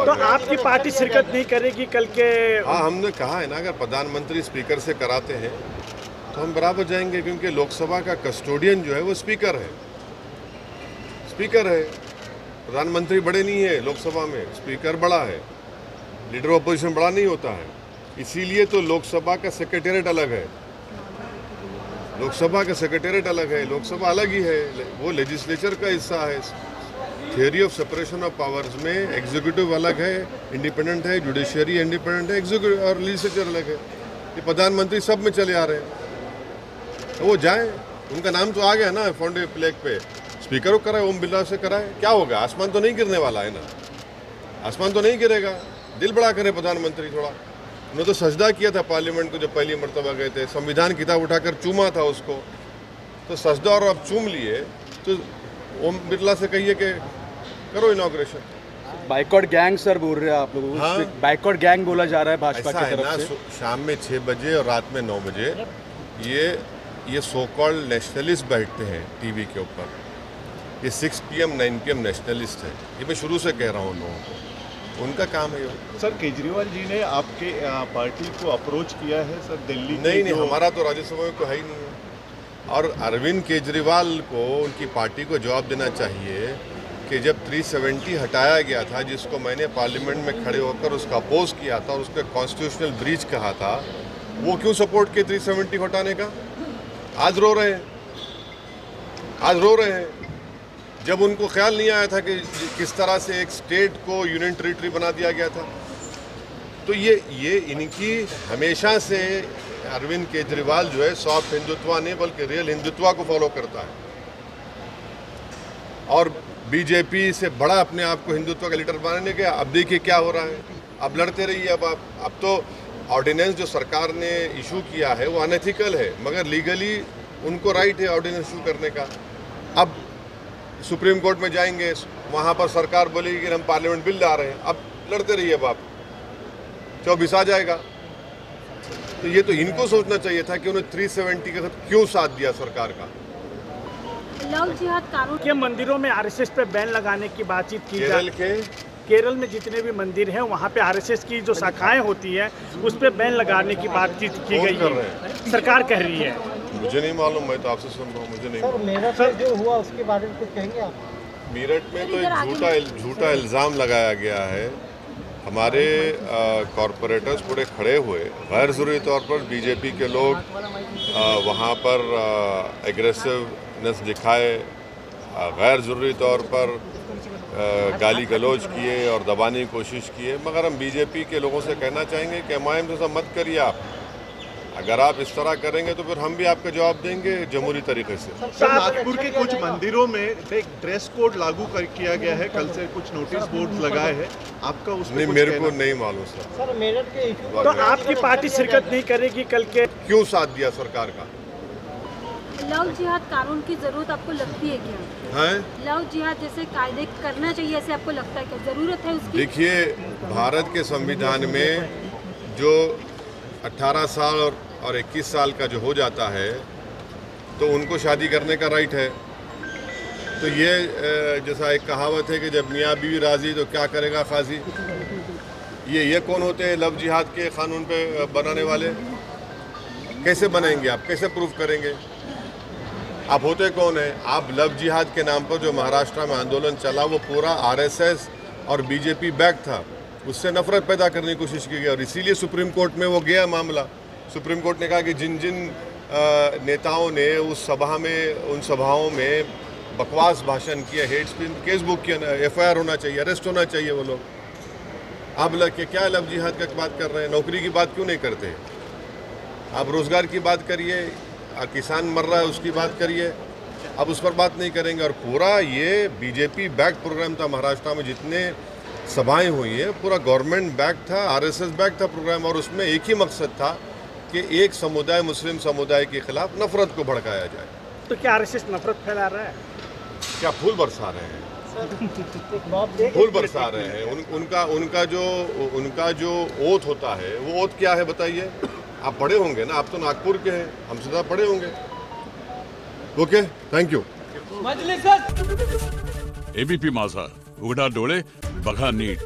तो आपकी पार्टी शिरकत नहीं करेगी कल के? हाँ, हमने कहा है ना, अगर प्रधानमंत्री स्पीकर से कराते हैं तो हम बराबर जाएंगे, क्योंकि लोकसभा का कस्टोडियन जो है वो स्पीकर है। प्रधानमंत्री बड़े नहीं है लोकसभा में, स्पीकर बड़ा है, लीडर ऑपोजिशन बड़ा नहीं होता है। इसीलिए तो लोकसभा का सेक्रेटेरिएट अलग है, लोकसभा अलग ही है, वो लेजिस्लेचर का हिस्सा है। Theory of separation of powers में एग्जीक्यूटिव अलग है, इंडिपेंडेंट है, जुडिशियरी इंडिपेंडेंट है, एग्जीक्यूटिव और लेजिस्लेचर अलग है। ये प्रधानमंत्री सब में चले आ रहे हैं, तो वो जाए, उनका नाम तो आ गया ना फाउंडे प्लेग पे, स्पीकर को कराए, ओम बिरला से कराए, क्या होगा? आसमान तो नहीं गिरने वाला है ना, आसमान तो नहीं गिरेगा। दिल बड़ा करे प्रधानमंत्री थोड़ा। उन्होंने तो सजदा किया था पार्लियामेंट को जब पहली मरतबा गए थे, संविधान किताब उठाकर चूमा था उसको, तो सजदा और अब चूम लिए, तो ओम बिरला से कहिए कि करो इनॉग्रेशन। बाइकआउट गैंग सर बोल रहे हैं आप लोगों को? हाँ? बाइकआउट गैंग बोला जा रहा है भाजपा ऐसा की है तरफ ना, से। शाम में 6 बजे और रात में 9 बजे ये सो कॉल्ड नेशनलिस्ट बैठते हैं टीवी के ऊपर। ये 6 PM 9 PM नेशनलिस्ट है, ये मैं शुरू से कह रहा हूँ लोगों को, उनका काम है ये। सर केजरीवाल जी ने आपके पार्टी को अप्रोच किया है सर दिल्ली? नहीं, हमारा तो राज्यसभा में कोई है ही नहीं है। और अरविंद केजरीवाल को उनकी पार्टी को जवाब देना चाहिए कि जब 370 हटाया गया था, जिसको मैंने पार्लियामेंट में खड़े होकर उसका अपोज किया था और उसका कॉन्स्टिट्यूशनल ब्रीच कहा था, वो क्यों सपोर्ट किए 370 हटाने का? आज रो रहे हैं। जब उनको ख्याल नहीं आया था कि किस तरह से एक स्टेट को यूनियन टेरिटरी बना दिया गया था। तो ये इनकी हमेशा से अरविंद केजरीवाल जो है सॉफ्ट हिंदुत्व नहीं बल्कि रियल हिंदुत्व को फॉलो करता है, और बीजेपी से बड़ा अपने आप को हिंदुत्व का लीडर बनाने के। अब देखिए क्या हो रहा है, अब लड़ते रहिए। अब तो ऑर्डिनेंस जो सरकार ने इशू किया है वो अनएथिकल है, मगर लीगली उनको राइट है ऑर्डिनेंस इशू करने का। अब सुप्रीम कोर्ट में जाएंगे, वहाँ पर सरकार बोलेगी कि हम पार्लियामेंट बिल ला रहे हैं। अब लड़ते रहिए, अब आप 24 आ जाएगा। तो ये तो इनको सोचना चाहिए था कि उन्हें 370 के साथ क्यों साथ दिया सरकार का। लव जिहाद कानून के मंदिरों में आरएसएस पे बैन लगाने की बातचीत की केरल में जितने भी मंदिर हैं वहाँ पे आरएसएस की जो शाखाएं होती है उस पे बैन लगाने की बातचीत की गई है, सरकार कह रही है। मुझे नहीं मालूम, मैं तो आपसे सुन रहा हूँ, मुझे नहीं सर मेरठ में जो हुआ उसके बारे में कुछ कहेंगे आप? मेरठ में तो एक झूठा इल्ज़ाम लगाया गया है। हमारे कॉरपोरेटर्स पूरे खड़े हुए, गैर ज़रूरी तौर पर बीजेपी के लोग वहाँ पर एग्रेसिवनेस दिखाए, गैर ज़रूरी तौर पर गाली गलौज किए और दबाने की कोशिश किए। मगर हम बीजेपी के लोगों से कहना चाहेंगे कि एमआईएम से सब मत करिए आप। अगर आप इस तरह करेंगे तो फिर हम भी आपका जवाब देंगे जमहूरी तरीके से। सर नागपुर के कुछ मंदिरों में एक ड्रेस कोड लागू किया गया है, कल से कुछ नोटिस बोर्ड लगाए हैं, आपका उसमें नहीं, मेरे को नहीं मालूम सर। सर मेरठ के इशू तो आपकी पार्टी शिरकत नहीं करेगी कल के? क्यों साथ दिया सरकार का? लव जिहाद कानून की जरूरत आपको लगती है क्या? है लव जिहाद जैसे कायदे करना चाहिए, ऐसे आपको लगता है क्या जरूरत है उसकी? देखिए, भारत के संविधान में जो 18 साल और 21 साल का जो हो जाता है तो उनको शादी करने का राइट है। तो ये जैसा एक कहावत है कि जब मियाँ बीवी राजी तो क्या करेगा काजी। ये कौन होते हैं लव जिहाद के कानून पे बनाने वाले? कैसे बनाएंगे आप, कैसे प्रूफ करेंगे? आप होते कौन है? आप लव जिहाद के नाम पर जो महाराष्ट्र में आंदोलन चला वो पूरा आरएसएस और बीजेपी बैक था, उससे नफरत पैदा करने की कोशिश की गई और इसीलिए सुप्रीम कोर्ट में वो गया मामला। सुप्रीम कोर्ट ने कहा कि जिन जिन नेताओं ने उस सभा में, उन सभाओं में बकवास भाषण किया, हेट स्पीच, केस बुक किया, FIR होना चाहिए, अरेस्ट होना चाहिए वो लोग। आप क्या लव जिहाद का बात कर रहे हैं? नौकरी की बात क्यों नहीं करते? आप रोज़गार की बात करिए, किसान मर रहा है उसकी बात करिए, अब उस पर बात नहीं करेंगे। और पूरा ये बीजेपी बैक प्रोग्राम था, महाराष्ट्र में जितने सभाएं हुई है पूरा गवर्नमेंट बैक था, आरएसएस बैक था प्रोग्राम, और उसमें एक ही मकसद था कि एक समुदाय, मुस्लिम समुदाय के खिलाफ नफरत को भड़काया जाए। तो क्या आरएसएस नफरत फैला रहा है? क्या फूल बरसा रहे हैं? फूल बरसा रहे हैं। उनका जो ओथ होता है वो ओथ क्या है बताइए? आप पढ़े होंगे ना, आप तो नागपुर के हैं, हमसे ज़्यादा पढ़े होंगे। Okay, thank you. एबीपी माझा, उघडा डोळे बघा नीट।